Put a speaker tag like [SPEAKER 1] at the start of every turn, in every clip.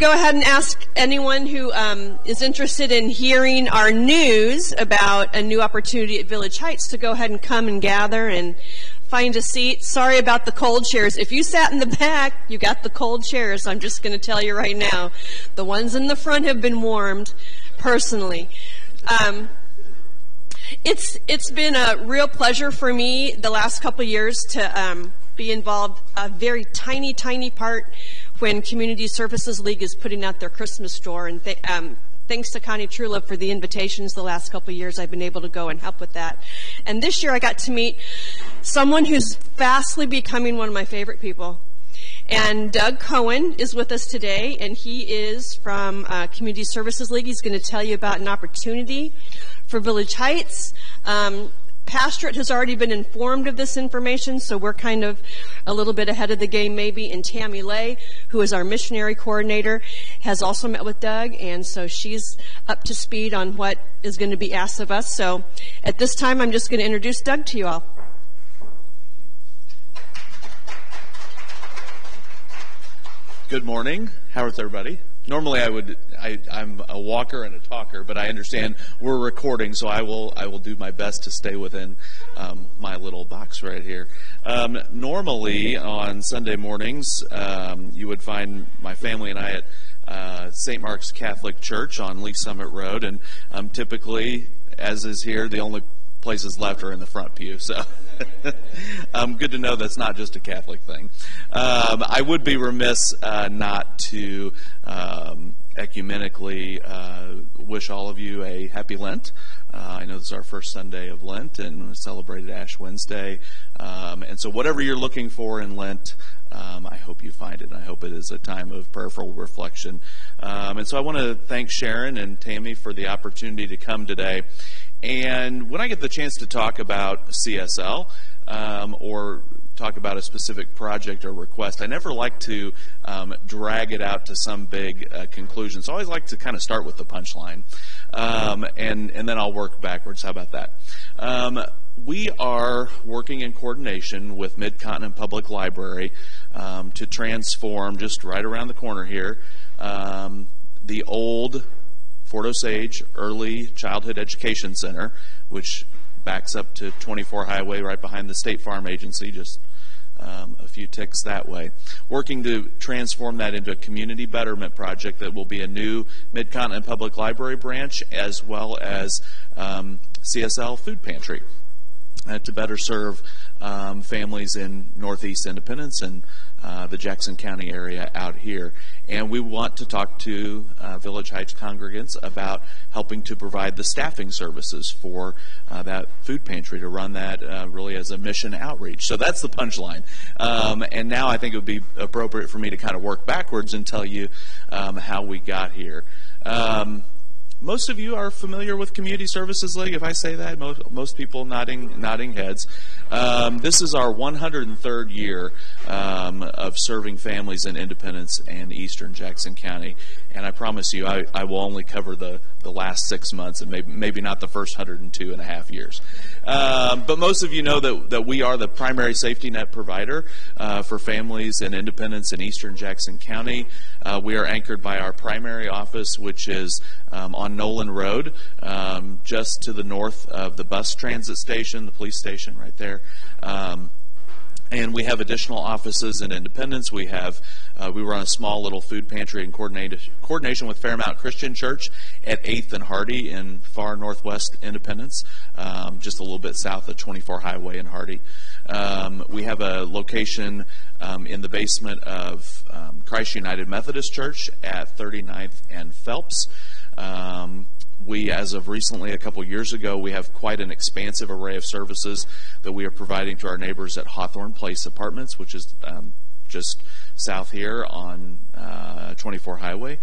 [SPEAKER 1] go ahead and ask anyone who is interested in hearing our news about a new opportunity at Village Heights to go ahead and come and gather and find a seat. Sorry about the cold chairs. If you sat in the back, you got the cold chairs. I'm just going to tell you right now. The ones in the front have been warmed personally. It's been a real pleasure for me the last couple of years to be involved a very tiny part when Community Services League is putting out their Christmas store. And thanks to Connie Trulip for the invitations the last couple of years, I've been able to go and help with that. And this year I got to meet someone who's fastly becoming one of my favorite people. And Doug Cohen is with us today, and he is from Community Services League. He's going to tell you about an opportunity for Village Heights. Pastorate has already been informed of this information, so we're kind of a little bit ahead of the game maybe. And Tammy Lay, who is our missionary coordinator, has also met with Doug, and so she's up to speed on what is going to be asked of us. So at this time, I'm just going to introduce Doug to you all.
[SPEAKER 2] Good morning. How is everybody? Normally I'm a walker and a talker, but I understand we're recording, so I will do my best to stay within my little box right here. Normally on Sunday mornings, you would find my family and I at St. Mark's Catholic Church on Lee Summit Road, and typically, as is here, the only places left are in the front pew, so good to know that's not just a Catholic thing. I would be remiss not to ecumenically wish all of you a happy Lent. I know this is our first Sunday of Lent, and we celebrated Ash Wednesday, and so whatever you're looking for in Lent, I hope you find it, and I hope it is a time of prayerful reflection. And so I want to thank Sharon and Tammy for the opportunity to come today. And when I get the chance to talk about CSL or talk about a specific project or request, I never like to drag it out to some big conclusion. So I always like to kind of start with the punchline, and then I'll work backwards. How about that? We are working in coordination with Mid-Continent Public Library to transform, just right around the corner here, the old Fort Osage Early Childhood Education Center, which backs up to 24 Highway right behind the State Farm Agency, just a few ticks that way. Working to transform that into a community betterment project that will be a new Mid-Continent Public Library branch, as well as CSL Food Pantry to better serve families in Northeast Independence and the Jackson County area out here. And we want to talk to Village Heights congregants about helping to provide the staffing services for that food pantry, to run that really as a mission outreach. So that's the punchline. And now I think it would be appropriate for me to kind of work backwards and tell you how we got here. Most of you are familiar with Community Services League. If I say that, most people nodding heads. This is our 103rd year of serving families in Independence and Eastern Jackson County. And I promise you, I will only cover the last 6 months and maybe not the first 102 and a half years. But most of you know that we are the primary safety net provider for families in Independence and Eastern Jackson County. We are anchored by our primary office, which is on Nolan Road, just to the north of the bus transit station, the police station right there. And we have additional offices in Independence. We run a small little food pantry in coordination with Fairmount Christian Church at 8th and Hardy in far northwest Independence, just a little bit south of 24 Highway in Hardy. We have a location in the basement of Christ United Methodist Church at 39th and Phelps. We, as of recently, a couple years ago, we have quite an expansive array of services that we are providing to our neighbors at Hawthorne Place Apartments, which is just south here on 24 Highway.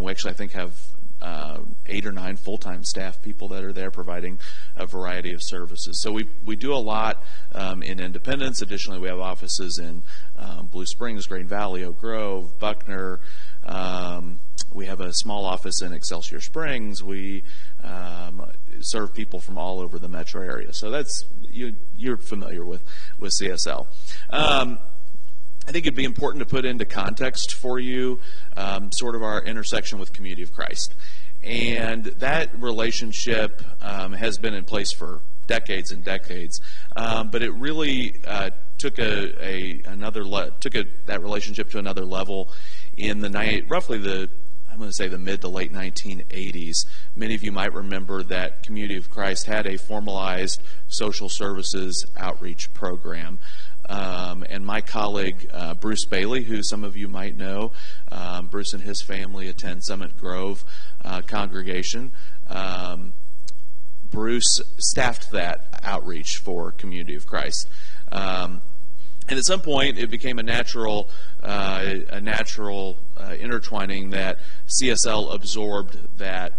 [SPEAKER 2] We actually, I think, have 8 or 9 full-time staff people that are there providing a variety of services. So we do a lot in Independence. Additionally, we have offices in Blue Springs, Green Valley, Oak Grove, Buckner. We have a small office in Excelsior Springs. We serve people from all over the metro area. So that's you're familiar with CSL. I think it'd be important to put into context for you sort of our intersection with Community of Christ. And that relationship has been in place for decades and decades, but it really took that relationship to another level in the I'm going to say the mid to late 1980s. Many of you might remember that Community of Christ had a formalized social services outreach program. And my colleague, Bruce Bailey, who some of you might know, Bruce and his family attend Summit Grove congregation. Bruce staffed that outreach for Community of Christ. And at some point, it became a natural intertwining that CSL absorbed that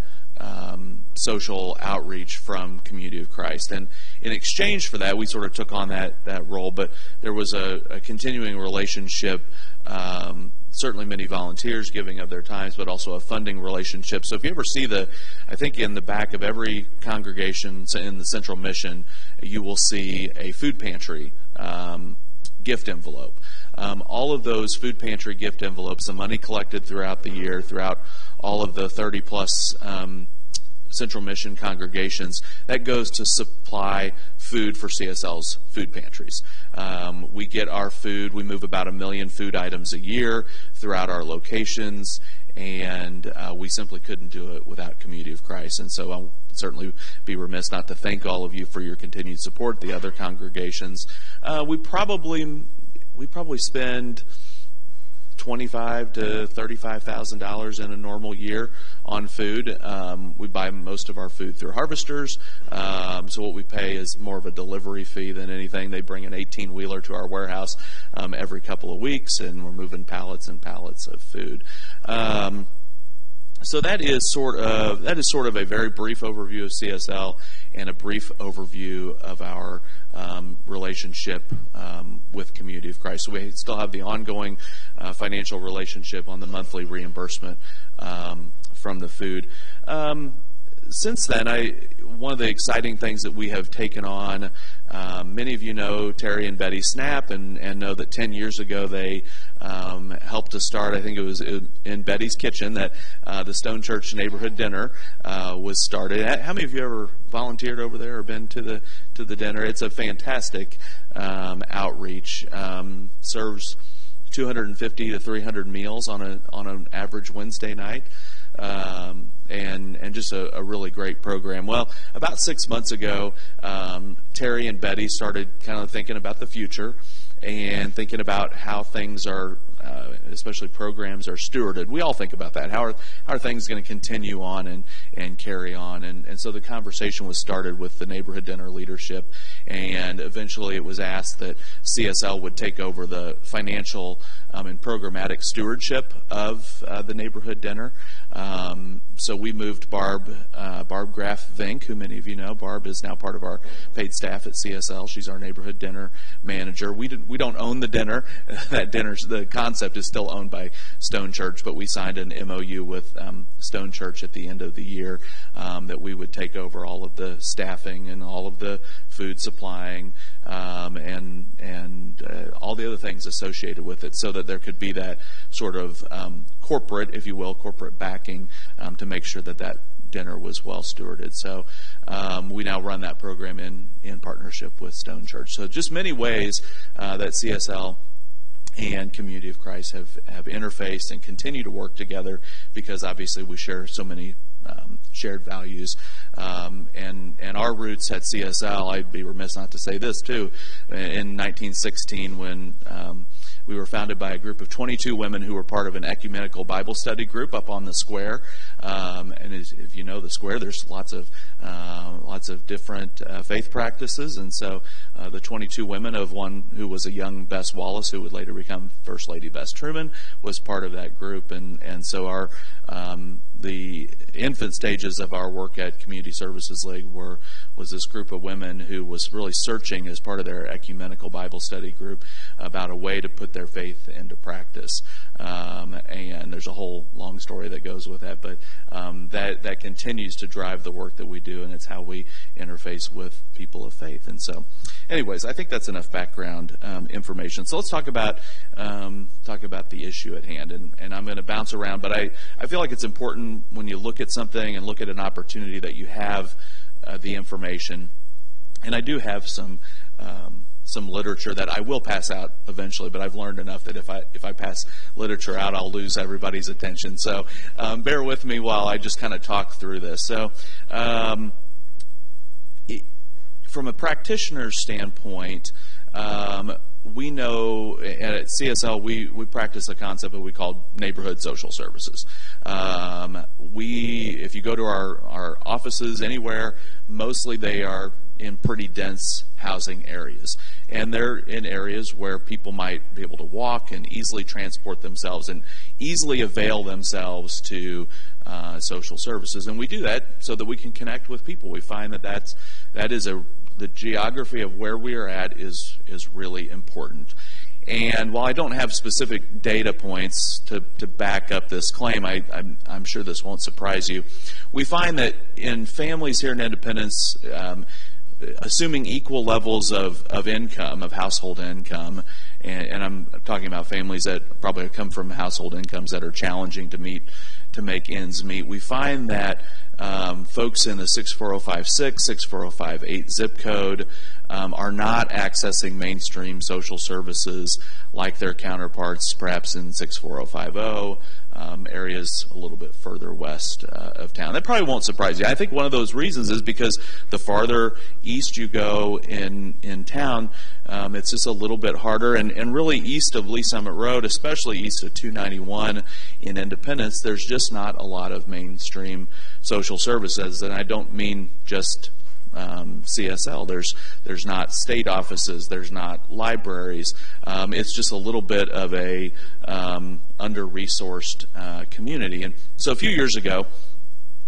[SPEAKER 2] social outreach from Community of Christ. And in exchange for that, we sort of took on that role, but there was a continuing relationship, certainly many volunteers giving of their times, but also a funding relationship. So if you ever see I think in the back of every congregation in the Central Mission, you will see a food pantry gift envelope. All of those food pantry gift envelopes, the money collected throughout the year, throughout all of the 30-plus Central Mission congregations, that goes to supply food for CSL's food pantries. We get our food. We move about 1 million food items a year throughout our locations, and we simply couldn't do it without Community of Christ. And so I'll certainly be remiss not to thank all of you for your continued support, the other congregations. We probably spend $25,000 to $35,000 in a normal year on food. We buy most of our food through harvesters, so what we pay is more of a delivery fee than anything. They bring an 18-wheeler to our warehouse every couple of weeks, and we're moving pallets and pallets of food. So that is sort of a very brief overview of CSL and a brief overview of our relationship with Community of Christ. So we still have the ongoing financial relationship on the monthly reimbursement from the food. Since then, one of the exciting things that we have taken on, many of you know Terry and Betty Snap, and know that 10 years ago they helped to start, I think it was in Betty's kitchen, that the Stone Church Neighborhood Dinner was started. How many of you ever volunteered over there or been to the dinner? It's a fantastic outreach. Serves 250 to 300 meals on an average Wednesday night. And just a really great program. Well, about 6 months ago, Terry and Betty started kind of thinking about the future and thinking about how things are, especially programs, are stewarded. We all think about that. How are things going to continue on and carry on? And so the conversation was started with the neighborhood dinner leadership, and eventually it was asked that CSL would take over the financial and programmatic stewardship of the neighborhood dinner. So we moved Barb Graff-Vink, who many of you know. Barb is now part of our paid staff at CSL. She's our neighborhood dinner manager. We don't own the dinner. The concept is still owned by Stone Church, but we signed an MOU with Stone Church at the end of the year that we would take over all of the staffing and all of the food supplying and all the other things associated with it, so that there could be that sort of corporate, if you will, corporate backing to make sure that dinner was well stewarded. So we now run that program in partnership with Stone Church. So just many ways that CSL and Community of Christ have interfaced and continue to work together, because obviously we share so many shared values. And our roots at CSL, I'd be remiss not to say this too, in 1916 when we were founded by a group of 22 women who were part of an ecumenical Bible study group up on the square. And if you know the square, there's lots of different faith practices. And so the 22 women, of one who was a young Bess Wallace, who would later become First Lady Bess Truman, was part of that group. And so our The infant stages of our work at Community Services League was this group of women who was really searching as part of their ecumenical Bible study group about a way to put their faith into practice. And there's a whole long story that goes with that, but that continues to drive the work that we do, and it's how we interface with people of faith. And so, anyways, I think that's enough background information. So let's talk about the issue at hand, and I'm going to bounce around, but I feel like it's important when you look at something and look at an opportunity that you have the information. And I do have some literature that I will pass out eventually, but I've learned enough that if I pass literature out, I'll lose everybody's attention. So bear with me while I just kind of talk through this. So from a practitioner's standpoint, we know at CSL we practice a concept that we call neighborhood social services. If you go to our offices anywhere, mostly they are in pretty dense housing areas. And they're in areas where people might be able to walk and easily transport themselves and easily avail themselves to social services. And we do that so that we can connect with people. We find that the geography of where we are at is really important. And while I don't have specific data points to back up this claim, I'm sure this won't surprise you. We find that in families here in Independence, assuming equal levels of income, of household income, and I'm talking about families that probably come from household incomes that are challenging to make ends meet, we find that folks in the 64056, 64058 zip code are not accessing mainstream social services like their counterparts perhaps in 64050, areas a little bit further west of town. That probably won't surprise you. I think one of those reasons is because the farther east you go in town, it's just a little bit harder. And really east of Lee Summit Road, especially east of 291 in Independence, there's just not a lot of mainstream social services. And I don't mean just CSL. There's not state offices. There's not libraries. It's just a little bit of a under-resourced community. And so a few years ago,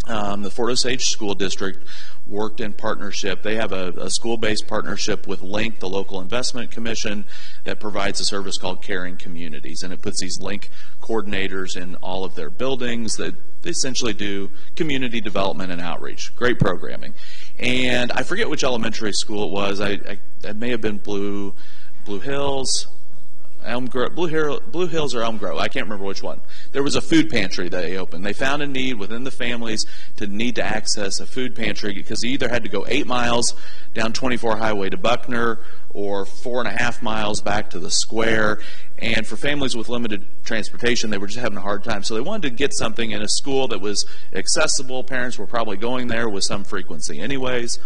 [SPEAKER 2] the Fort Osage School District worked in partnership. They have a school-based partnership with LINC, the Local Investment Commission, that provides a service called Caring Communities. And it puts these LINC coordinators in all of their buildings that essentially do community development and outreach. Great programming. And I forget which elementary school it was. It may have been Blue Hills. Blue Hills or Elm Grove, I can't remember which one. There was a food pantry that they opened. They found a need within the families to need to access a food pantry because they either had to go 8 miles down 24 Highway to Buckner or 4.5 miles back to the square. And for families with limited transportation, they were just having a hard time. So they wanted to get something in a school that was accessible. Parents were probably going there with some frequency anyways.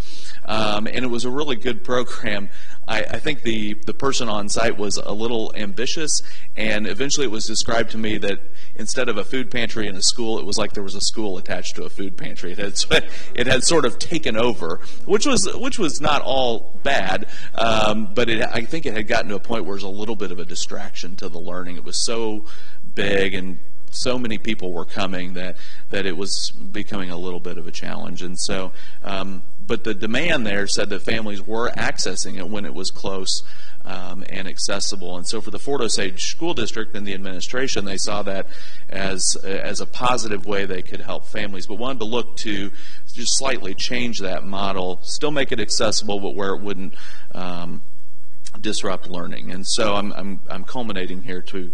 [SPEAKER 2] And it was a really good program. I think the person on site was a little ambitious, and eventually it was described to me that instead of a food pantry in a school, it was like there was a school attached to a food pantry. It had sort of taken over, which was not all bad, but I think it had gotten to a point where it was a little bit of a distraction to the learning. It was so big and so many people were coming that it was becoming a little bit of a challenge. And so, but the demand there said that families were accessing it when it was close and accessible. And so for the Fort Osage School District and the administration, they saw that as a positive way they could help families, but wanted to look to just slightly change that model, still make it accessible, but where it wouldn't disrupt learning. And so I'm culminating here to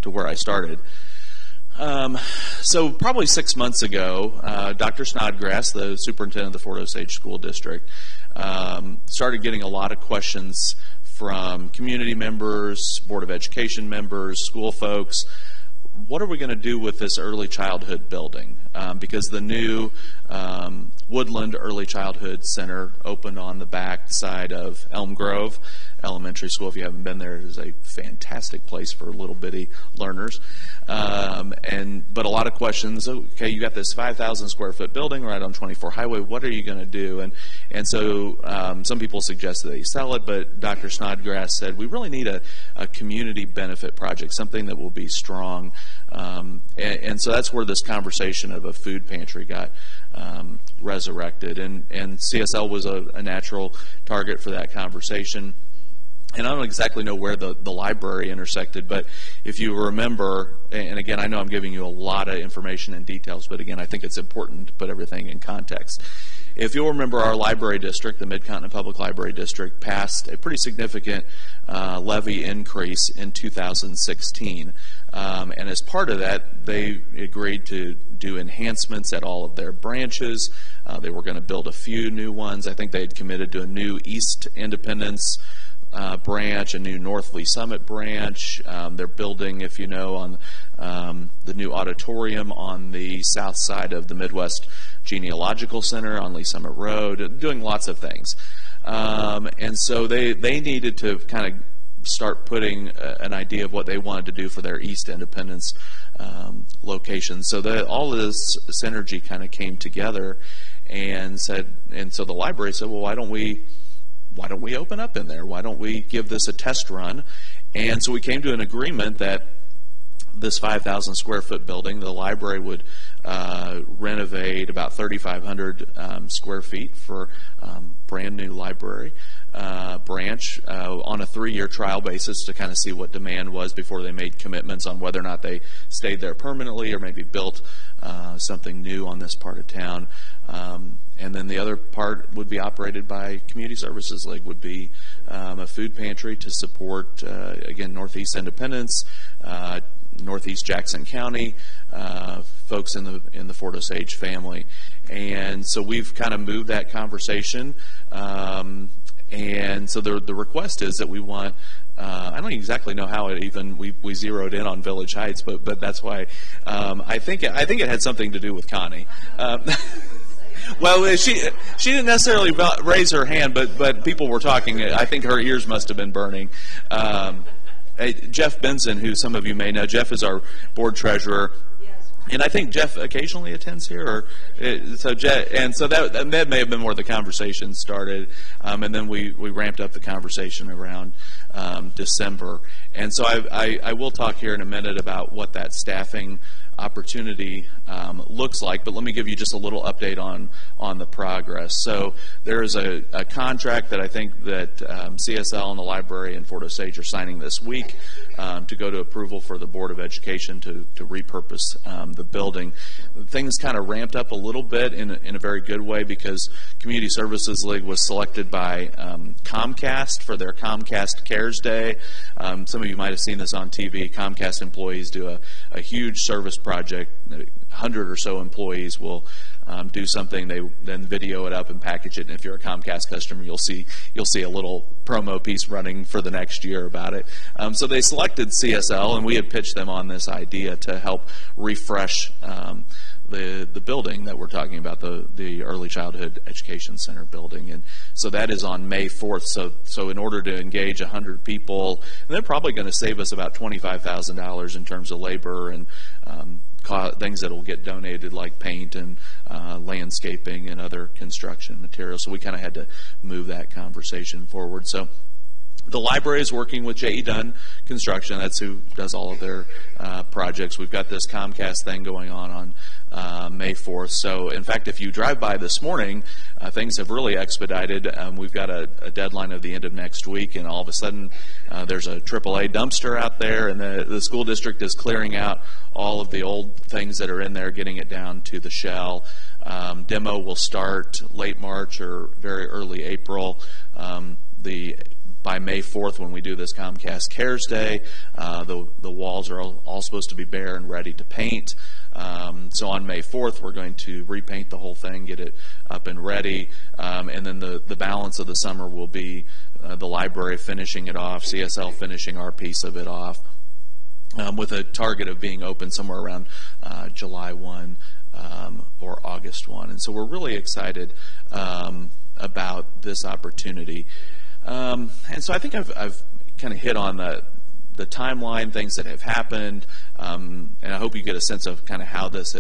[SPEAKER 2] where I started. So probably 6 months ago, Dr. Snodgrass, the superintendent of the Fort Osage School District, started getting a lot of questions from community members, Board of Education members, school folks. What are we going to do with this early childhood building? Because the new Woodland Early Childhood Center opened on the back side of Elm Grove Elementary School. If you haven't been there, it is a fantastic place for little bitty learners. But a lot of questions. Okay, you got this 5,000 square foot building right on 24 Highway. What are you going to do? And so some people suggested they sell it, but Dr. Snodgrass said we really need a community benefit project, something that will be strong And so that's where this conversation of a food pantry got resurrected. And CSL was a natural target for that conversation. And I don't exactly know where the library intersected, but if you remember, and again, I know I'm giving you a lot of information and details, but again, I think it's important to put everything in context. If you'll remember, our library district, the Mid-Continent Public Library District, passed a pretty significant levy increase in 2016. And as part of that, they agreed to do enhancements at all of their branches. They were going to build a few new ones. I think they had committed to a new East Independence branch, a new North Lee Summit branch. They're building, if you know, on the new auditorium on the south side of the Midwest Genealogical Center on Lee Summit Road, doing lots of things. And so they needed to kind of start putting an idea of what they wanted to do for their East Independence location. So all of this synergy kind of came together and so the library said, well, why don't we open up in there? Why don't we give this a test run? And so we came to an agreement that this 5,000 square foot building, the library would renovate about 3,500 square feet for brand new library branch on a 3-year trial basis to kind of see what demand was before they made commitments on whether or not they stayed there permanently or maybe built something new on this part of town. And then the other part would be operated by Community Services League, would be a food pantry to support, again, Northeast Independence, Northeast Jackson County, folks in the Fort Osage family. And so we've kind of moved that conversation. And so the request is that we want, I don't exactly know how it even, we zeroed in on Village Heights, but that's why I think it had something to do with Connie. Well, she didn't necessarily raise her hand, but people were talking. I think her ears must have been burning. Jeff Benson, who some of you may know, Jeff is our board treasurer. And I think Jeff occasionally attends here, so that may have been where the conversation started, and then we ramped up the conversation around December. And so I will talk here in a minute about what that staffing opportunity looks like, but let me give you just a little update on the progress. So there is a contract that I think that CSL and the library in Fort Osage are signing this week to go to approval for the Board of Education to repurpose the building. Things kind of ramped up a little bit in a very good way because Community Services League was selected by Comcast for their Comcast Cares Day. Some of you might have seen this on TV. Comcast employees do a huge service project. 100 or so employees will do something. They then video it up and package it. And if you're a Comcast customer, you'll see a little promo piece running for the next year about it. So they selected CSL, and we had pitched them on this idea to help refresh the building that we're talking about, the Early Childhood Education Center building. And so that is on May 4th. So in order to engage 100 people, and they're probably going to save us about $25,000 in terms of labor and things that will get donated like paint and landscaping and other construction materials. So we kind of had to move that conversation forward. So the library is working with J.E. Dunn Construction. That's who does all of their projects. We've got this Comcast thing going on May 4th. So, in fact, if you drive by this morning, things have really expedited. We've got a deadline of the end of next week, and all of a sudden there's a AAA dumpster out there, and the school district is clearing out all of the old things that are in there, getting it down to the shell. Demo will start late March or very early April. By May 4th, when we do this Comcast Cares Day, the walls are all supposed to be bare and ready to paint. So on May 4th, we're going to repaint the whole thing, get it up and ready, and then the balance of the summer will be the library finishing it off, CSL finishing our piece of it off, with a target of being open somewhere around July 1 or August 1. And so we're really excited about this opportunity. And so I think I've kind of hit on the timeline, things that have happened, and I hope you get a sense of kind of how this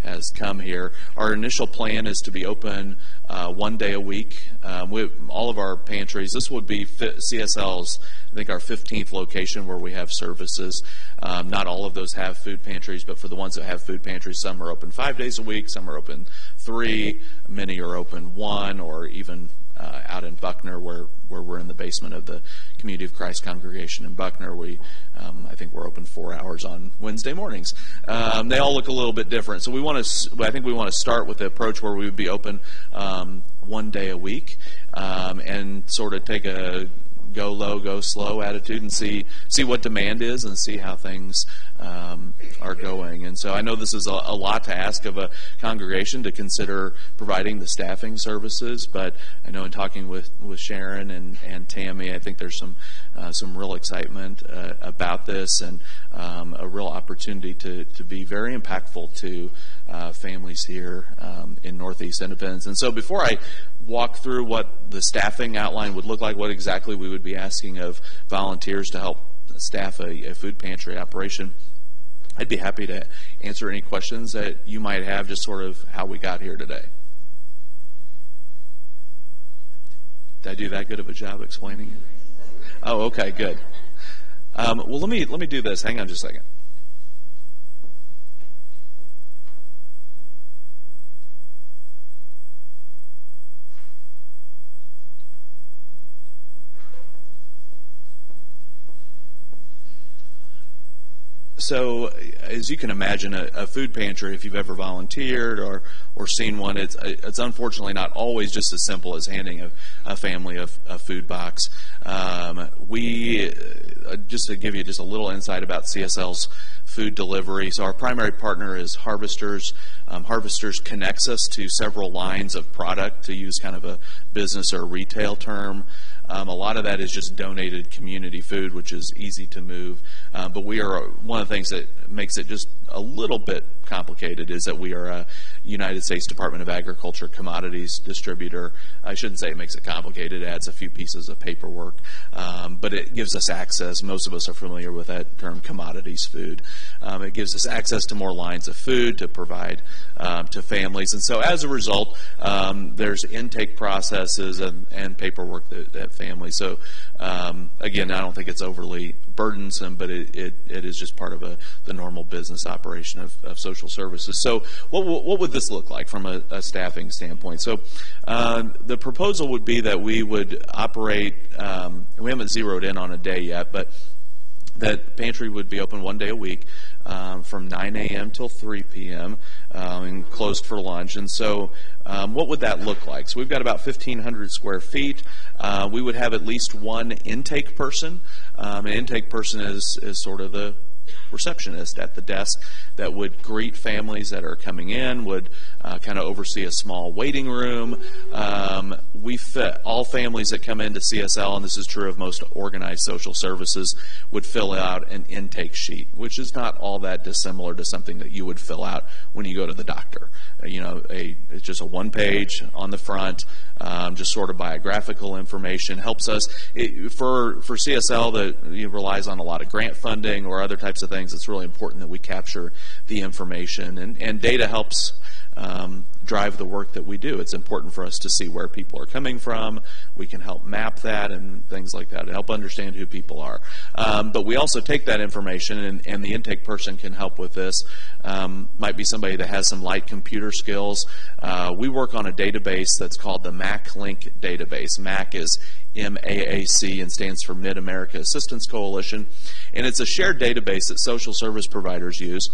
[SPEAKER 2] has come here. Our initial plan is to be open 1 day a week. All of our pantries, this would be CSL's, I think, our 15th location where we have services. Not all of those have food pantries, but for the ones that have food pantries, some are open 5 days a week, some are open 3, many are open 1, or even out in Buckner, where we're in the basement of the Community of Christ congregation in Buckner. I think we're open 4 hours on Wednesday mornings. They all look a little bit different. So I think we want to start with the approach where we would be open 1 day a week, and sort of take a go low, go slow attitude, and see what demand is and see how things are going. And so I know this is a lot to ask of a congregation to consider providing the staffing services, but I know in talking with Sharon and Tammy, I think there's some real excitement about this, and a real opportunity to be very impactful to families here in Northeast Independence. And so before I walk through what the staffing outline would look like, what exactly we would be asking of volunteers to help staff a food pantry operation, I'd be happy to answer any questions that you might have, just sort of how we got here today. Did I do that good of a job explaining it? Oh, okay, good. Well, let me do this. Hang on just a second. So, as you can imagine, a food pantry, if you've ever volunteered or seen one, it's unfortunately not always just as simple as handing a family a food box. Just to give you just a little insight about CSL's food delivery. So our primary partner is Harvesters. Harvesters connects us to several lines of product, to use kind of a business or retail term. A lot of that is just donated community food, which is easy to move. But one of the things that makes it just a little bit complicated is that we are a United States Department of Agriculture commodities distributor. I shouldn't say it makes it complicated. It adds a few pieces of paperwork. But it gives us access. Most of us are familiar with that term, commodities food. It gives us access to more lines of food to provide to families. And so as a result, there's intake processes and paperwork that families. So again, I don't think it's overly burdensome, but it is just part of the normal business operation of social services. So what would this look like from a staffing standpoint? So the proposal would be that we would operate, we haven't zeroed in on a day yet, but that pantry would be open 1 day a week from 9 a.m. till 3 p.m. And closed for lunch. And so what would that look like? So we've got about 1,500 square feet. We would have at least one intake person. An intake person is sort of the receptionist at the desk that would greet families that are coming in, would kind of oversee a small waiting room. We fit all families that come into CSL, and this is true of most organized social services, would fill out an intake sheet, which is not all that dissimilar to something that you would fill out when you go to the doctor. It's just a one page on the front, just sort of biographical information. Helps us for CSL that relies on a lot of grant funding or other types of things. It's really important that we capture the information, and data helps drive the work that we do. It's important for us to see where people are coming from. We can help map that and things like that to help understand who people are. But we also take that information, and the intake person can help with this. Might be somebody that has some light computer skills. We work on a database that's called the MAC-Link database. MAC is MAAC and stands for Mid-America Assistance Coalition. And it's a shared database that social service providers use.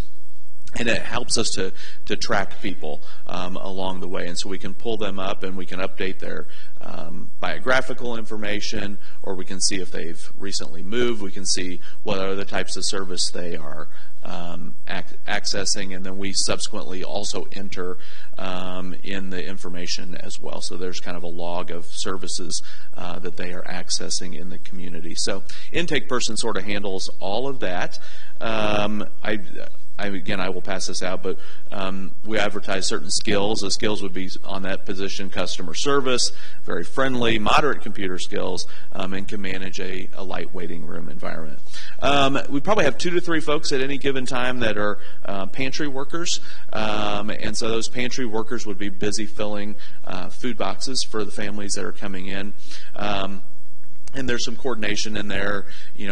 [SPEAKER 2] And it helps us to track people along the way. And so we can pull them up and we can update their biographical information, or we can see if they've recently moved. We can see what other types of service they are accessing. And then we subsequently also enter in the information as well. So there's kind of a log of services that they are accessing in the community. So intake person sort of handles all of that. I will pass this out, but we advertise certain skills. The skills would be on that position: customer service, very friendly, moderate computer skills, and can manage a light waiting room environment. We probably have 2 to 3 folks at any given time that are pantry workers, and so those pantry workers would be busy filling food boxes for the families that are coming in. And there's some coordination in there,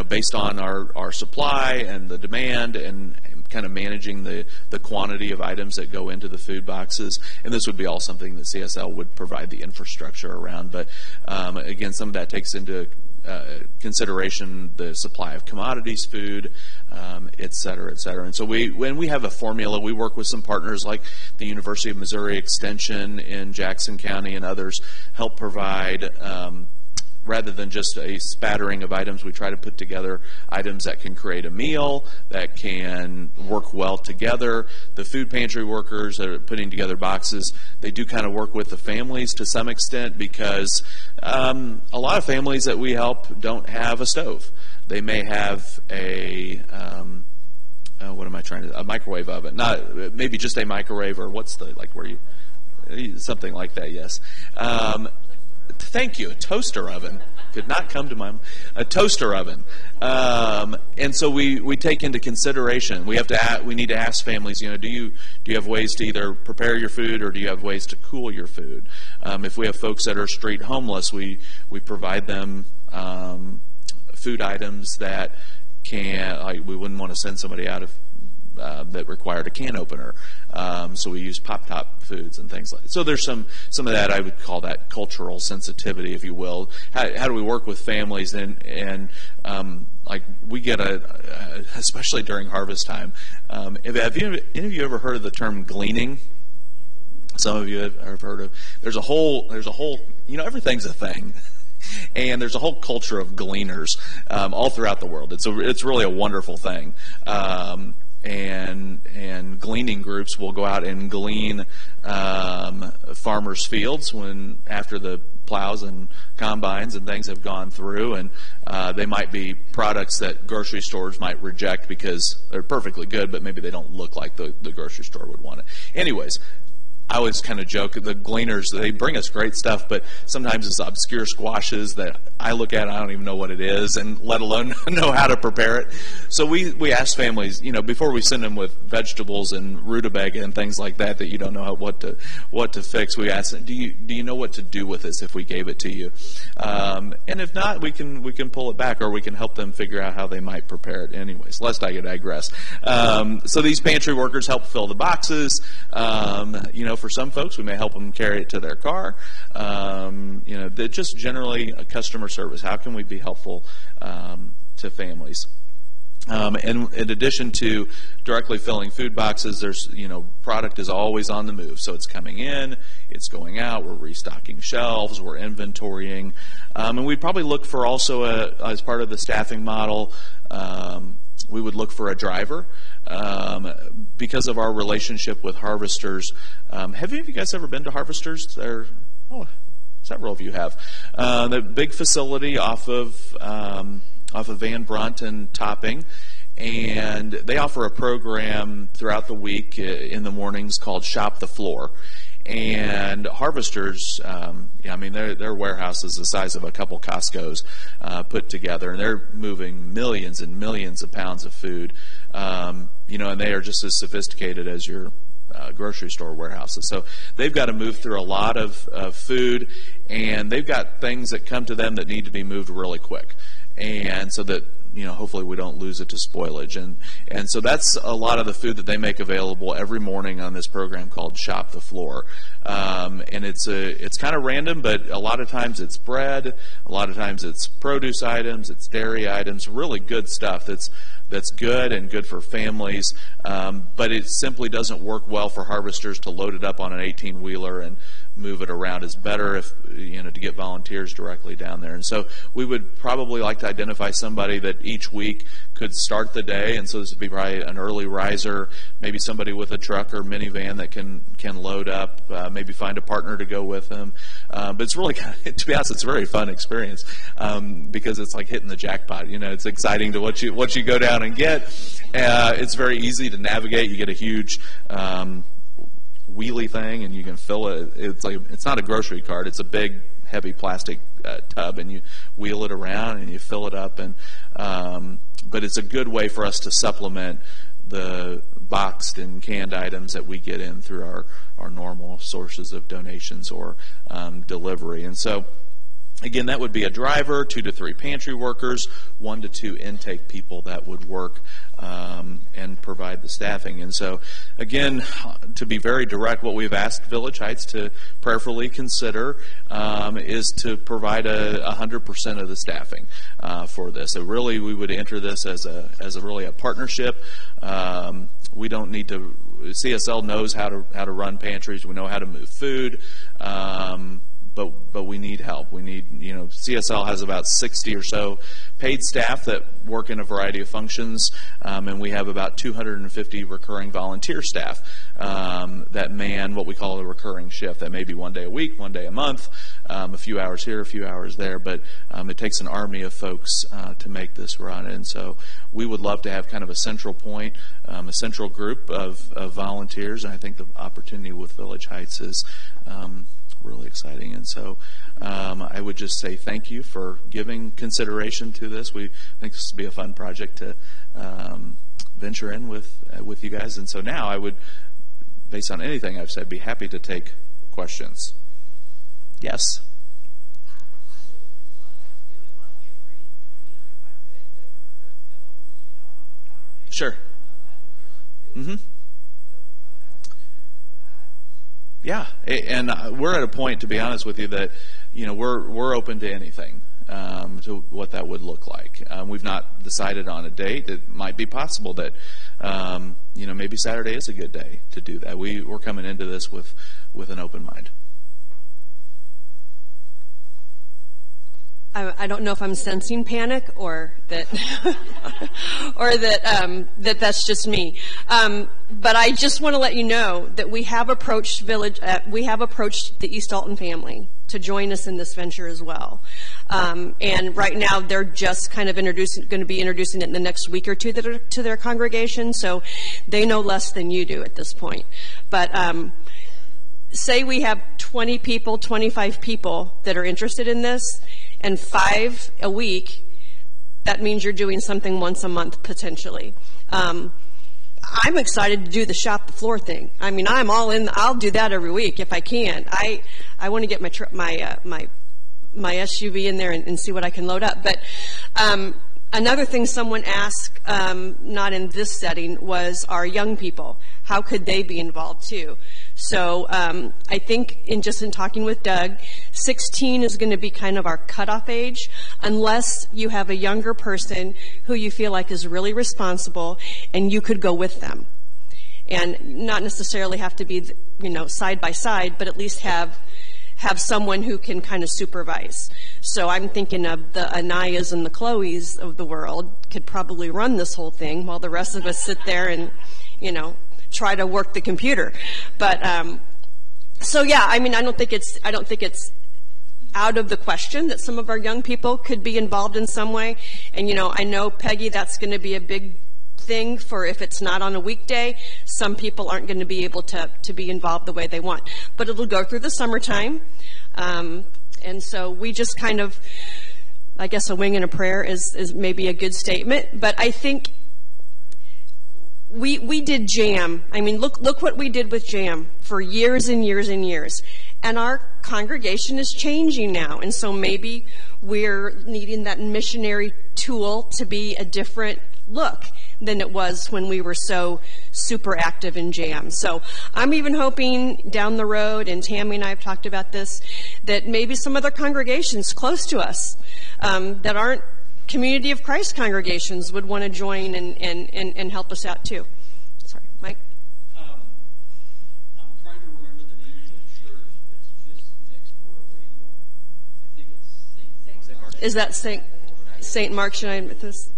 [SPEAKER 2] based on our supply and the demand, and kind of managing the quantity of items that go into the food boxes. And this would be all something that CSL would provide the infrastructure around. But again, some of that takes into consideration the supply of commodities, food, et cetera, et cetera. And so when we have a formula, we work with some partners like the University of Missouri Extension in Jackson County and others, help provide rather than just a spattering of items, we try to put together items that can create a meal, that can work well together. The food pantry workers that are putting together boxes, they do kind of work with the families to some extent, because a lot of families that we help don't have a stove. They may have a a microwave oven, not maybe just a microwave, or what's the, like, where you, something like that, yes. Thank you, a toaster oven. Could not come to mind. A toaster oven. And so we take into consideration, we need to ask families, do you have ways to either prepare your food, or do you have ways to cool your food? If we have folks that are street homeless, we provide them food items that we wouldn't want to send somebody out that required a can opener. So we use pop-top foods and things like that. So there's some of that, I would call that cultural sensitivity, if you will. How do we work with families? And like we get especially during harvest time. Have any of you ever heard of the term gleaning? Some of you have heard of. There's a whole. Everything's a thing. And there's a whole culture of gleaners all throughout the world. It's really a wonderful thing. And gleaning groups will go out and glean farmers' fields after the plows and combines and things have gone through, and they might be products that grocery stores might reject because they're perfectly good, but maybe they don't look like the grocery store would want it. Anyways, I always kind of joke, the gleaners, they bring us great stuff, but sometimes it's obscure squashes that I look at and I don't even know what it is, and let alone know how to prepare it. So we ask families, before we send them with vegetables and rutabaga and things like that you don't know what to fix, we ask them, do you know what to do with this if we gave it to you? And if not, we can pull it back, or we can help them figure out how they might prepare it. Anyways, lest I digress. So these pantry workers help fill the boxes. For some folks, we may help them carry it to their car. Just generally a customer service. How can we be helpful to families? And in addition to directly filling food boxes, there's, product is always on the move. So it's coming in, it's going out, we're restocking shelves, we're inventorying. And we probably look for also, as part of the staffing model, we would look for a driver. Because of our relationship with harvesters. Have any of you guys ever been to harvesters? Several of you have. The big facility off of Van Brunt and Topping, and they offer a program throughout the week in the mornings called Shop the Floor. And harvesters, their warehouse is the size of a couple Costco's put together, and they're moving millions and millions of pounds of food. And they are just as sophisticated as your grocery store warehouses. So they've got to move through a lot of food, and they've got things that come to them that need to be moved really quick. And so that, hopefully we don't lose it to spoilage. And so that's a lot of the food that they make available every morning on this program called Shop the Floor. And it's kind of random, but a lot of times it's bread, a lot of times it's produce items, it's dairy items, really good stuff that's good and good for families, but it simply doesn't work well for harvesters to load it up on an 18-wheeler and move it around. It's better if to get volunteers directly down there. And so we would probably like to identify somebody that each week could start the day, and so this would be probably an early riser, maybe somebody with a truck or minivan that can load up, maybe find a partner to go with them. But it's really, to be honest, it's a very fun experience because it's like hitting the jackpot. It's exciting to what you go down and get. It's very easy to navigate. You get a huge wheelie thing, and you can fill it. It's not a grocery cart. It's a big, heavy plastic tub, and you wheel it around and you fill it up. And but it's a good way for us to supplement the boxed and canned items that we get in through our normal sources of donations or delivery. And so, again, that would be a driver, 2 to 3 pantry workers, 1 to 2 intake people that would work and provide the staffing. And so, again, to be very direct, what we've asked Village Heights to prayerfully consider is to provide 100% of the staffing for this. So really, we would enter this as a partnership. We don't need to. CSL knows how to run pantries. We know how to move food. But we need help. We need, CSL has about 60 or so paid staff that work in a variety of functions, and we have about 250 recurring volunteer staff that man what we call a recurring shift. That may be 1 day a week, 1 day a month, a few hours here, a few hours there, but it takes an army of folks to make this run. And so we would love to have kind of a central point, a central group of volunteers, and I think the opportunity with Village Heights is really exciting. And so I would just say thank you for giving consideration to this. We think this would be a fun project to venture in with you guys. And so now I would, based on anything I've said, be happy to take questions. Yes. Sure. Mm-hmm. Yeah, and we're at a point, to be honest with you, that we're open to anything, to what that would look like. We've not decided on a date. It might be possible that maybe Saturday is a good day to do that. We're coming into this with an open mind.
[SPEAKER 1] I don't know if I'm sensing panic or that that that's just me. But I just want to let you know that we have approached the East Alton family to join us in this venture as well. And right now they're just kind of going to be introducing it in the next week or two to their congregation, so they know less than you do at this point. But say we have 20 people, 25 people that are interested in this, and 5 a week, that means you're doing something once a month potentially. I'm excited to do the shop the floor thing. I mean, I'm all in. I'll do that every week if I can. I want to get my SUV in there and see what I can load up. But another thing someone asked, not in this setting, was our young people. How could they be involved too? So I think in talking with Doug, 16 is going to be kind of our cutoff age, unless you have a younger person who you feel like is really responsible and you could go with them. And not necessarily have to be, side by side, but at least have someone who can kind of supervise. So I'm thinking of the Anayas and the Chloes of the world could probably run this whole thing while the rest of us sit there and, try to work the computer. But so yeah, I mean, I don't think it's out of the question that some of our young people could be involved in some way. And I know, Peggy, that's going to be a big thing for if it's not on a weekday. Some people aren't going to be able to be involved the way they want. But it'll go through the summertime. And so we just kind of, I guess a wing and a prayer is maybe a good statement. But I think we did JAM. I mean, look what we did with JAM for years and years and years. And our congregation is changing now. And so maybe we're needing that missionary tool to be a different look than it was when we were so super active in JAM. So I'm even hoping down the road, and Tammy and I have talked about this, that maybe some other congregations close to us that aren't Community of Christ congregations would want to join and help us out too. Sorry, Mike?
[SPEAKER 3] I'm trying to remember the name of the church that's just next door to Randall. I think it's St. Mark's.
[SPEAKER 1] Is that St. Mark's United Methodist?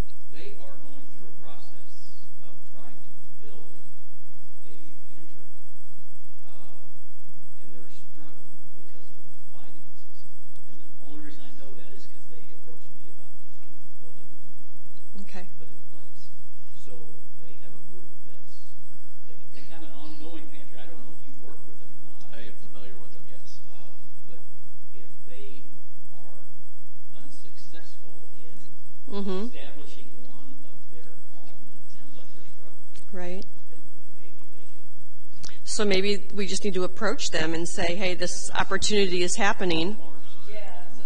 [SPEAKER 1] So maybe we just need to approach them and say, hey, this opportunity is happening.
[SPEAKER 4] Yeah, so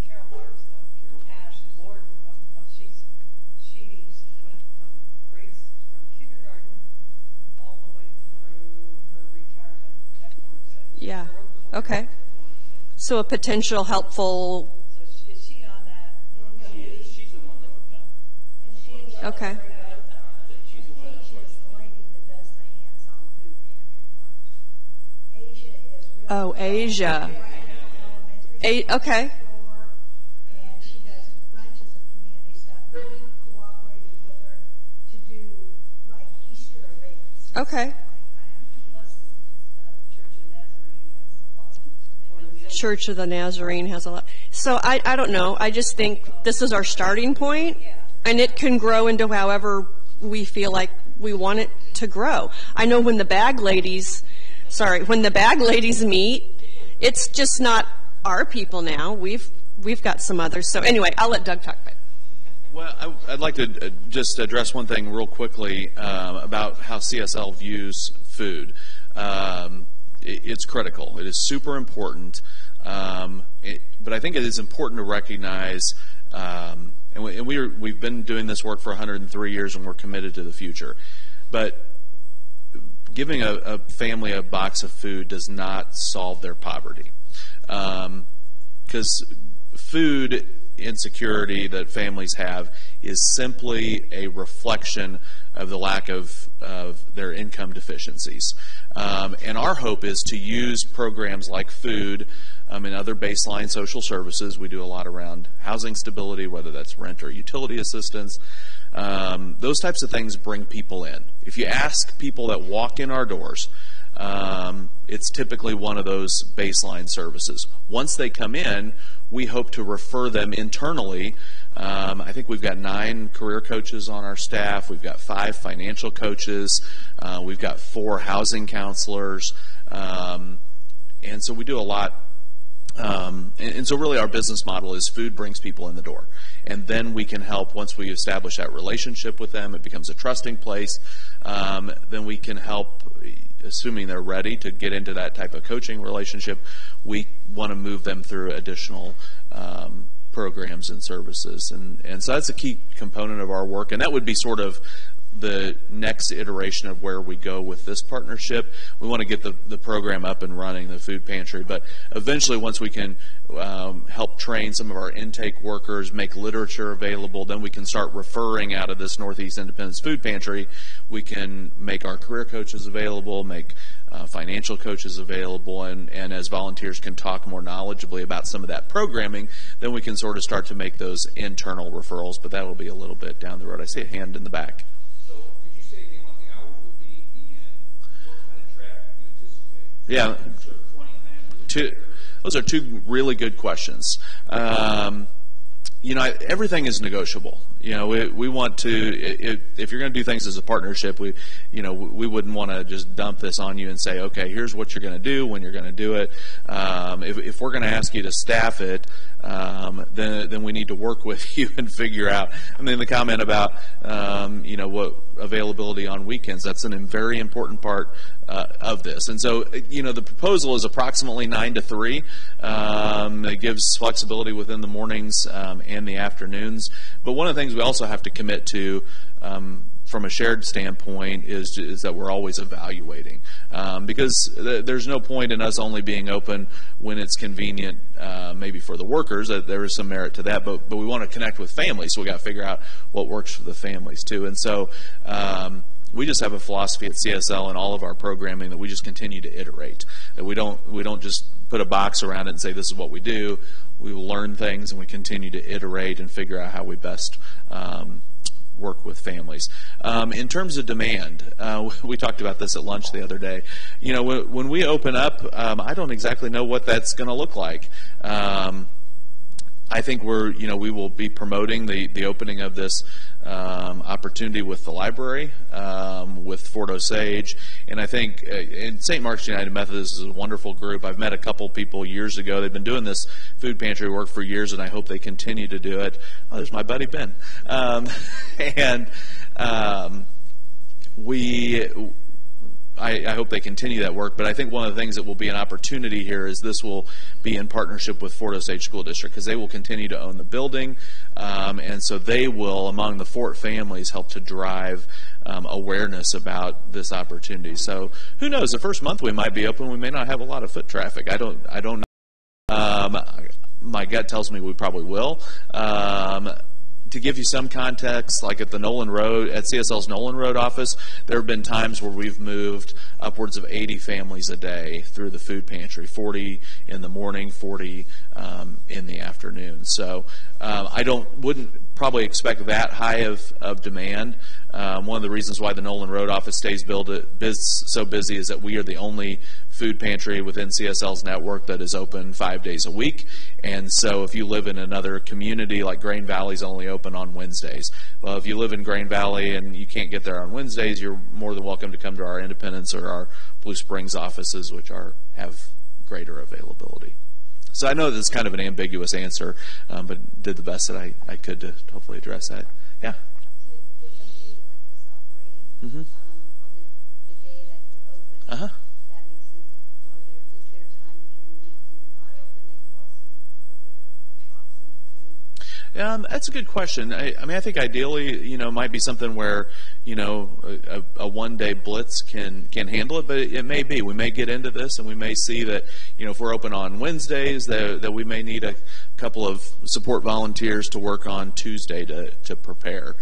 [SPEAKER 4] Carol Marks, the past board, she's went from kindergarten all the way through her retirement at VillageHeights.
[SPEAKER 1] Yeah. Okay. So a potential helpful.
[SPEAKER 4] So is she on that?
[SPEAKER 3] She's the one that got.
[SPEAKER 1] Okay.
[SPEAKER 3] She's the one that
[SPEAKER 5] Asia is the lady that does the hands-on food pantry part. Asia is really
[SPEAKER 1] Oh, Asia. Okay.
[SPEAKER 5] And she does bunches of community stuff. We cooperated with her to do like Easter events.
[SPEAKER 1] Okay.
[SPEAKER 4] Plus, Church of Nazarene has a lot.
[SPEAKER 1] Church of the Nazarene has a lot. So I don't know. I just think this is our starting point, and it can grow into however we feel like we want it to grow. I know when the bag ladies meet, it's just not our people now. We've got some others. So anyway, I'll let Doug talk about it.
[SPEAKER 2] Well, I'd like to just address one thing real quickly about how CSL views food. It's critical. It is super important. But I think it is important to recognize, and we've been doing this work for 103 years, and we're committed to the future. But giving a family a box of food does not solve their poverty. Because food insecurity that families have is simply a reflection of the lack of their income deficiencies. And our hope is to use programs like food and other baseline social services. We do a lot around housing stability, whether that's rent or utility assistance. Those types of things bring people in. If you ask people that walk in our doors, it's typically one of those baseline services. Once they come in, we hope to refer them internally. I think we've got 9 career coaches on our staff. We've got 5 financial coaches. We've got 4 housing counselors. And so we do a lot. And so really our business model is food brings people in the door. And then we can help, once we establish that relationship with them, it becomes a trusting place, then we can help, assuming they're ready to get into that type of coaching relationship, we want to move them through additional programs and services. And so that's a key component of our work. And that would be sort of the next iteration of where we go with this partnership. We want to get the program up and running, the food pantry, but eventually once we can help train some of our intake workers, make literature available, then we can start referring out of this Northeast Independence Food Pantry. We can make our career coaches available, make financial coaches available, and as volunteers can talk more knowledgeably about some of that programming, then we can sort of start to make those internal referrals, but that will be a little bit down the road. I see a hand in the back. Yeah, those are 2 really good questions. Everything is negotiable. We want to, if you're going to do things as a partnership, we wouldn't want to just dump this on you and say, okay, here's what you're going to do, when you're going to do it. If we're going to ask you to staff it, then we need to work with you and figure out. And then the comment about, what availability on weekends, that's a very important part of this. And so, the proposal is approximately 9 to 3. It gives flexibility within the mornings and the afternoons. But one of the things we also have to commit to from a shared standpoint is that we're always evaluating, because there's no point in us only being open when it's convenient, maybe for the workers. There is some merit to that, but we want to connect with families, so we got to figure out what works for the families too. And so we just have a philosophy at CSL and all of our programming that we just continue to iterate. That we don't just put a box around it and say this is what we do. We learn things and we continue to iterate and figure out how we best work with families. In terms of demand, we talked about this at lunch the other day. When we open up, I don't exactly know what that's going to look like. I think we will be promoting the opening of this opportunity with the library, with Fort Osage, and I think in St. Mark's United Methodist is a wonderful group. I've met a couple people years ago. They've been doing this food pantry work for years, and I hope they continue to do it. Oh, there's my buddy Ben, I hope they continue that work, but I think one of the things that will be an opportunity here is this will be in partnership with Fort Osage School District, because they will continue to own the building, and so they will, among the Fort families, help to drive awareness about this opportunity. So who knows? The first month we might be open, we may not have a lot of foot traffic. I don't know. My gut tells me we probably will. To give you some context, like at the Nolan Road, at CSL's Nolan Road office, there have been times where we've moved upwards of 80 families a day through the food pantry, 40 in the morning, 40 in the afternoon. So I wouldn't probably expect that high of demand. One of the reasons why the Nolan Road office stays so busy is that we are the only food pantry within CSL's network that is open 5 days a week. And so if you live in another community, like Grain Valley's only open on Wednesdays. Well, if you live in Grain Valley and you can't get there on Wednesdays, you're more than welcome to come to our Independence or our Blue Springs offices, which have greater availability. So I know this is kind of an ambiguous answer, but did the best that I could to hopefully address that. Yeah?
[SPEAKER 6] If something like this operating, on the day that you're open, that makes sense that people are there. Is there time during the week when you're not open that you also need people there, like proximate food?
[SPEAKER 2] That's a good question. I mean, I think ideally, it might be something where, a one-day blitz can handle it, but it may be. We may get into this, and we may see that, if we're open on Wednesdays, that we may need a couple of support volunteers to work on Tuesday to prepare.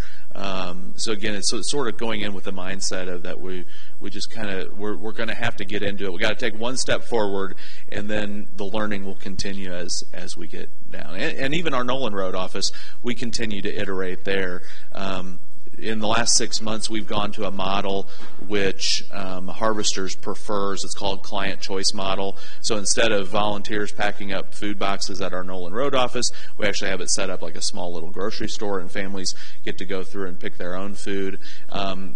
[SPEAKER 2] So again, it's sort of going in with the mindset of that we just kind of we're going to have to get into it. We got to take one step forward, and then the learning will continue as we get down. And even our Nolan Road office, we continue to iterate there. In the last 6 months, we've gone to a model which Harvesters prefers. It's called Client Choice Model. So instead of volunteers packing up food boxes at our Nolan Road office, we actually have it set up like a small little grocery store, and families get to go through and pick their own food. That's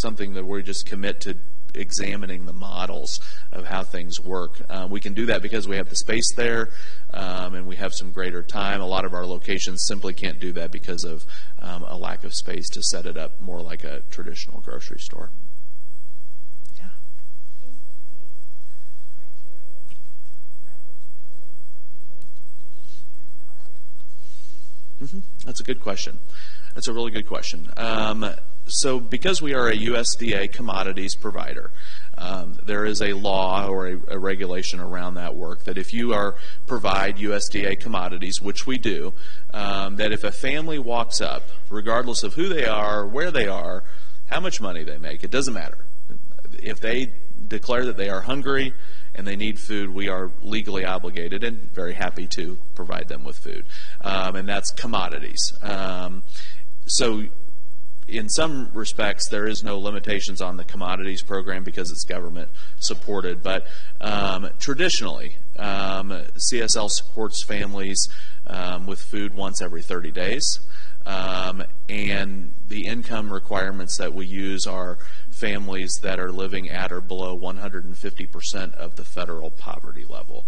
[SPEAKER 2] something that we just commit to examining the models of how things work. We can do that because we have the space there, and we have some greater time. A lot of our locations simply can't do that because of a lack of space to set it up more like a traditional grocery store. Yeah.
[SPEAKER 6] Is there a criteria for eligibility for people to come in, and are there limitations?
[SPEAKER 2] That's a good question. That's a really good question. So because we are a USDA commodities provider, there is a law or a regulation around that work that if you provide USDA commodities, which we do, that if a family walks up, regardless of who they are, where they are, how much money they make, it doesn't matter. If they declare that they are hungry and they need food, we are legally obligated and very happy to provide them with food. And that's commodities. So in some respects, there is no limitations on the commodities program because it's government supported. But traditionally, CSL supports families with food once every 30 days. And the income requirements that we use are families that are living at or below 150% of the federal poverty level.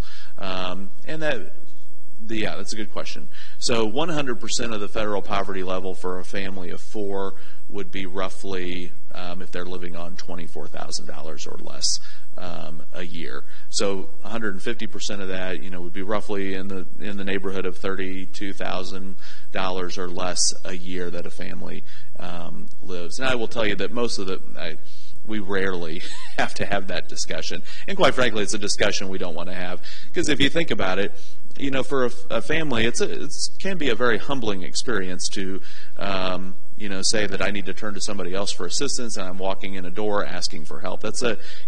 [SPEAKER 2] Yeah, that's a good question. So 100% of the federal poverty level for a family of 4 would be roughly, if they're living on $24,000 or less a year. So 150% of that, would be roughly in the neighborhood of $32,000 or less a year that a family lives. And I will tell you that most of we rarely have to have that discussion. And quite frankly, it's a discussion we don't want to have. Because if you think about it, for a family, it can be a very humbling experience to, say that I need to turn to somebody else for assistance and I'm walking in a door asking for help.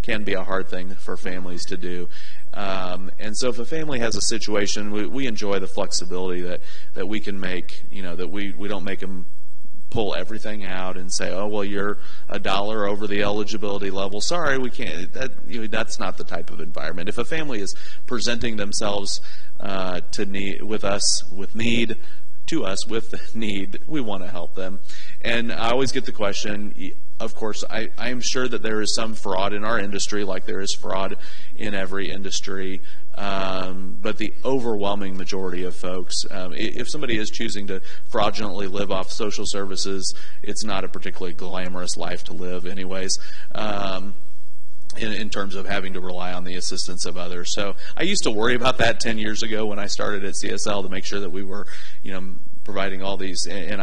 [SPEAKER 2] Can be a hard thing for families to do. And so if a family has a situation, we enjoy the flexibility that we can make, that we don't make them pull everything out and say, oh, well, you're $1 over the eligibility level. Sorry, we can't. That's not the type of environment. If a family is presenting themselves with need, we want to help them. And I always get the question, Of course, I am sure that there is some fraud in our industry, like there is fraud in every industry. But the overwhelming majority of folks, if somebody is choosing to fraudulently live off social services, it's not a particularly glamorous life to live anyways. In terms of having to rely on the assistance of others. So I used to worry about that 10 years ago when I started at CSL to make sure that we were, providing all these, and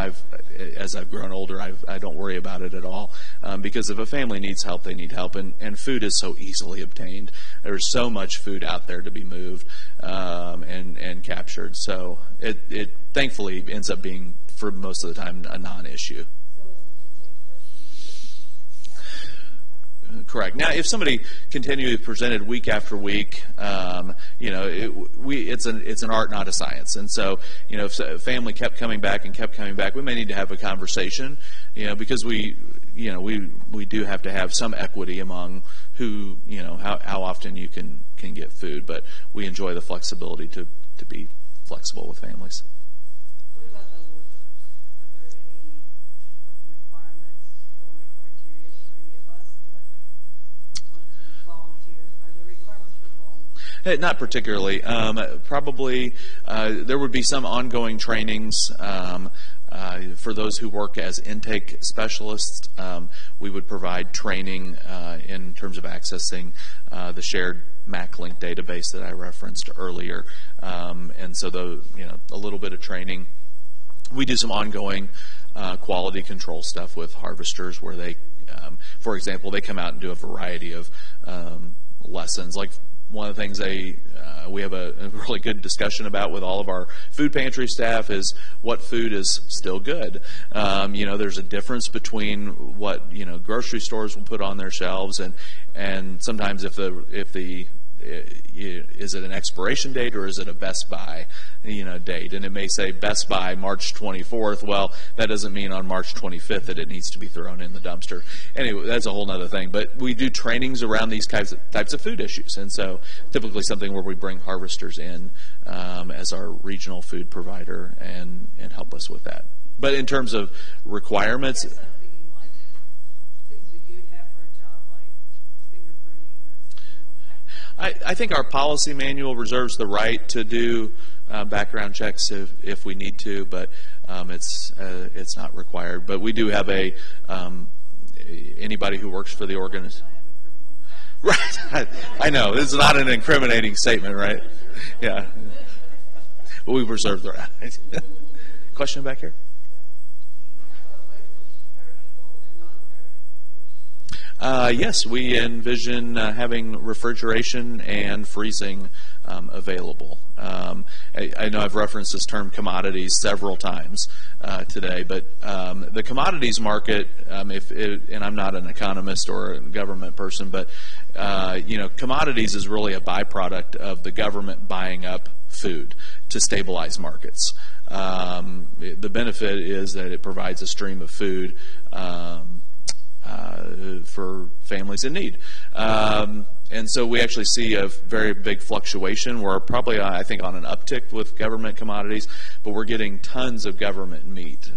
[SPEAKER 2] as I've grown older, I don't worry about it at all, because if a family needs help, they need help, and food is so easily obtained. There's so much food out there to be moved and captured, so it thankfully ends up being, for most of the time, a non-issue. Correct. Now, if somebody continually presented week after week, it's an art, not a science. And so, if a family kept coming back, we may need to have a conversation, because we do have to have some equity among who, how often you can get food. But we enjoy the flexibility to be flexible with families.
[SPEAKER 4] What about the workers? Are there any requirements or criteria for any of us that want to volunteer? Are there requirements for volunteers?
[SPEAKER 2] Not particularly. Probably there would be some ongoing trainings for those who work as intake specialists. We would provide training in terms of accessing the shared MacLink database that I referenced earlier, and so a little bit of training. We do some ongoing quality control stuff with harvesters, where they, for example, they come out and do a variety of lessons. Like one of the things we have a really good discussion about with all of our food pantry staff is what food is still good. There's a difference between what grocery stores will put on their shelves, and sometimes if the is it an expiration date or is it a Best Buy date, and it may say Best Buy March 24th. Well, that doesn't mean on March 25th that it needs to be thrown in the dumpster. Anyway, that's a whole other thing. But we do trainings around these types of food issues, and so typically something where we bring harvesters in as our regional food provider and help us with that. But in terms of requirements,
[SPEAKER 4] I'm thinking like things that you'd have for a job, like fingerprinting or
[SPEAKER 2] I think our policy manual reserves the right to do background checks if we need to, but it's not required. But we do have anybody who works for the organization. Right, I know it's not an incriminating statement, right? Yeah, but we reserve the right. Question back here. Yes, we envision having refrigeration and freezing available. I know I've referenced this term commodities several times today, but the commodities market, and I'm not an economist or a government person, but commodities is really a byproduct of the government buying up food to stabilize markets. The benefit is that it provides a stream of food for families in need. And so we actually see a very big fluctuation. We're probably, I think, on an uptick with government commodities, but we're getting tons of government meat.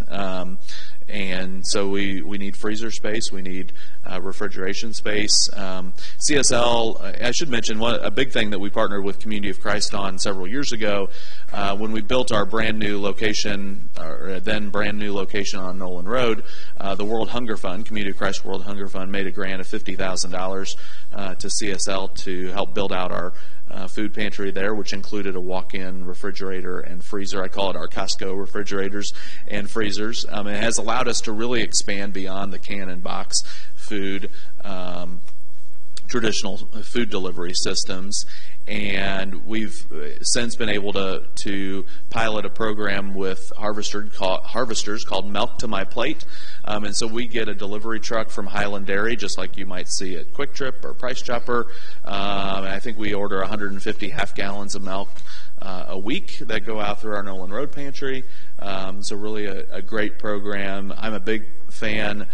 [SPEAKER 2] And so we need freezer space, we need refrigeration space. CSL, I should mention, a big thing that we partnered with Community of Christ on several years ago when we built our brand new location, or then brand new location on Nolan Road. The World Hunger Fund, Community of Christ World Hunger Fund, made a grant of $50,000 to CSL to help build out our food pantry there, which included a walk-in refrigerator and freezer. I call it our Costco refrigerators and freezers. It has allowed us to really expand beyond the can and box food, traditional food delivery systems, and we've since been able to pilot a program with harvesters called Milk to My Plate. And so we get a delivery truck from Highland Dairy, just like you might see at Quick Trip or Price Chopper. And I think we order 150 half gallons of milk a week that go out through our Nolan Road pantry. So really a great program. I'm a big fan.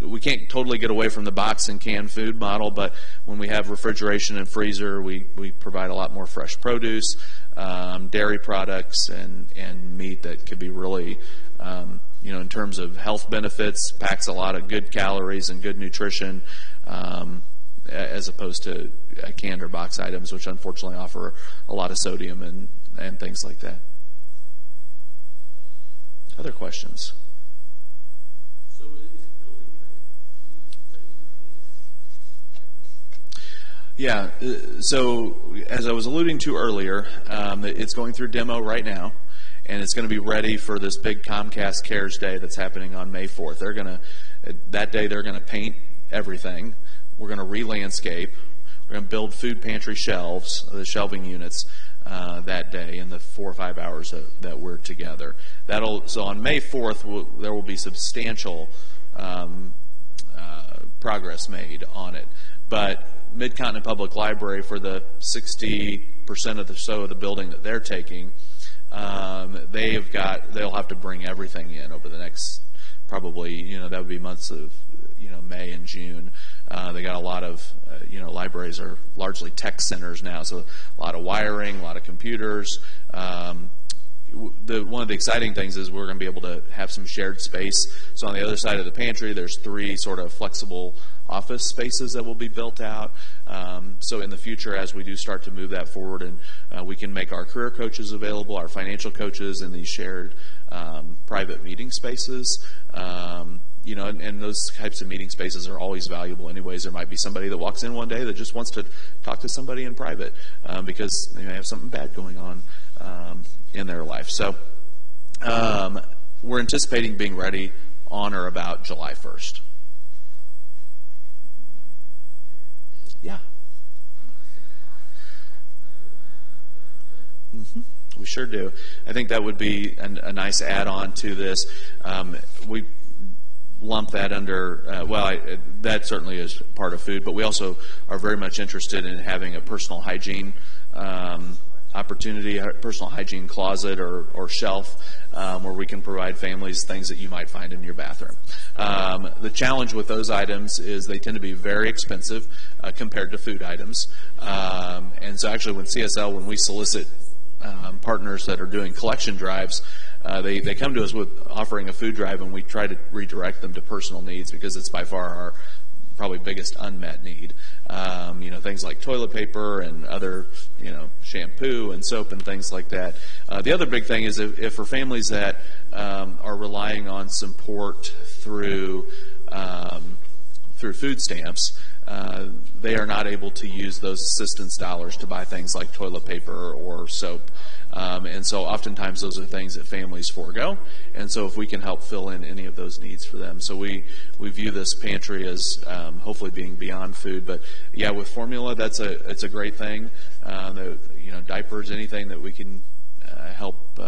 [SPEAKER 2] We can't totally get away from the box and canned food model, but when we have refrigeration and freezer, we provide a lot more fresh produce, dairy products, and meat that could be really in terms of health benefits, packs a lot of good calories and good nutrition, as opposed to canned or box items, which unfortunately offer a lot of sodium and things like that. Other questions?
[SPEAKER 3] So it is building ready.
[SPEAKER 2] Yeah, so as I was alluding to earlier, it's going through demo right now, and it's going to be ready for this big Comcast Cares Day that's happening on May 4th. That day they're going to paint everything. We're going to re-landscape. We're going to build food pantry shelves, the shelving units, that day in the 4 or 5 hours that we're together. So on May 4th, there will be substantial progress made on it. But Mid-Continent Public Library, for the 60% of the building that they're taking, they'll have to bring everything in over the next, probably, that would be months of, May and June. They got a lot of, libraries are largely tech centers now, so a lot of wiring, a lot of computers. One of the exciting things is we're going to be able to have some shared space. So on the other side of the pantry, there's 3 sort of flexible office spaces that will be built out. So in the future, as we do start to move that forward, and we can make our career coaches available, our financial coaches in these shared private meeting spaces. And those types of meeting spaces are always valuable anyways. There might be somebody that walks in one day that just wants to talk to somebody in private because they may have something bad going on in their life. So we're anticipating being ready on or about July 1st. Yeah. We sure do. I think that would be a nice add-on to this. We lump that under, that certainly is part of food, but we also are very much interested in having a personal hygiene opportunity, a personal hygiene closet or shelf where we can provide families things that you might find in your bathroom. The challenge with those items is they tend to be very expensive compared to food items. And so actually when we solicit partners that are doing collection drives, they come to us with offering a food drive, and we try to redirect them to personal needs because it's by far our probably biggest unmet need. Things like toilet paper and other, shampoo and soap and things like that. The other big thing is if for families that are relying on support through food stamps, they are not able to use those assistance dollars to buy things like toilet paper or soap. And so oftentimes those are things that families forego. And so if we can help fill in any of those needs for them. So we view this pantry as hopefully being beyond food. But yeah, with formula, it's a great thing. Diapers, anything that we can help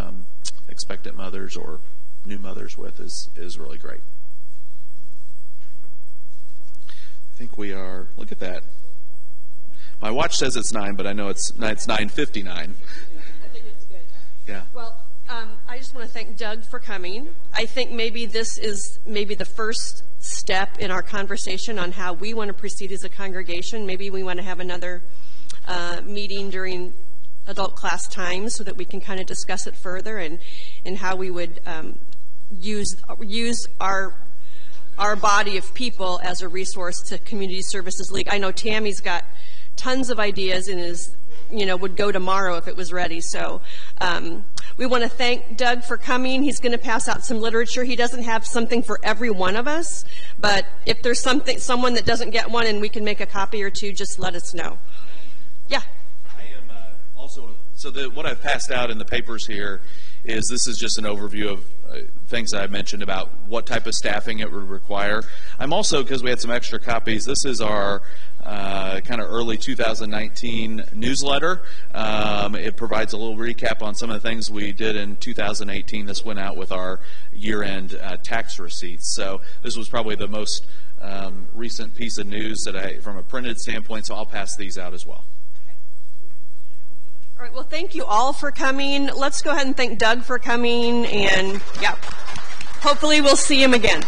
[SPEAKER 2] expectant mothers or new mothers with is really great. I think we are, look at that. My watch says it's 9, but I know it's 9:59.
[SPEAKER 1] I think it's good.
[SPEAKER 2] Yeah.
[SPEAKER 1] Well, I just want to thank Doug for coming. I think maybe this is the first step in our conversation on how we want to proceed as a congregation. Maybe we want to have another meeting during adult class time so that we can kind of discuss it further and how we would use our body of people as a resource to Community Services League. I know Tammy's got tons of ideas and would go tomorrow if it was ready. So we want to thank Doug for coming. He's going to pass out some literature. He doesn't have something for every one of us, but if there's someone that doesn't get one and we can make a copy or two, just let us know. Yeah.
[SPEAKER 2] I am also, what I've passed out in the papers here is this is just an overview of things that I mentioned about what type of staffing it would require. I'm also, because we had some extra copies, this is our kind of early 2019 newsletter. It provides a little recap on some of the things we did in 2018. This went out with our year-end tax receipts. So this was probably the most recent piece of news from a printed standpoint, so I'll pass these out as well.
[SPEAKER 1] All right, well, thank you all for coming. Let's go ahead and thank Doug for coming, and yeah, hopefully we'll see him again.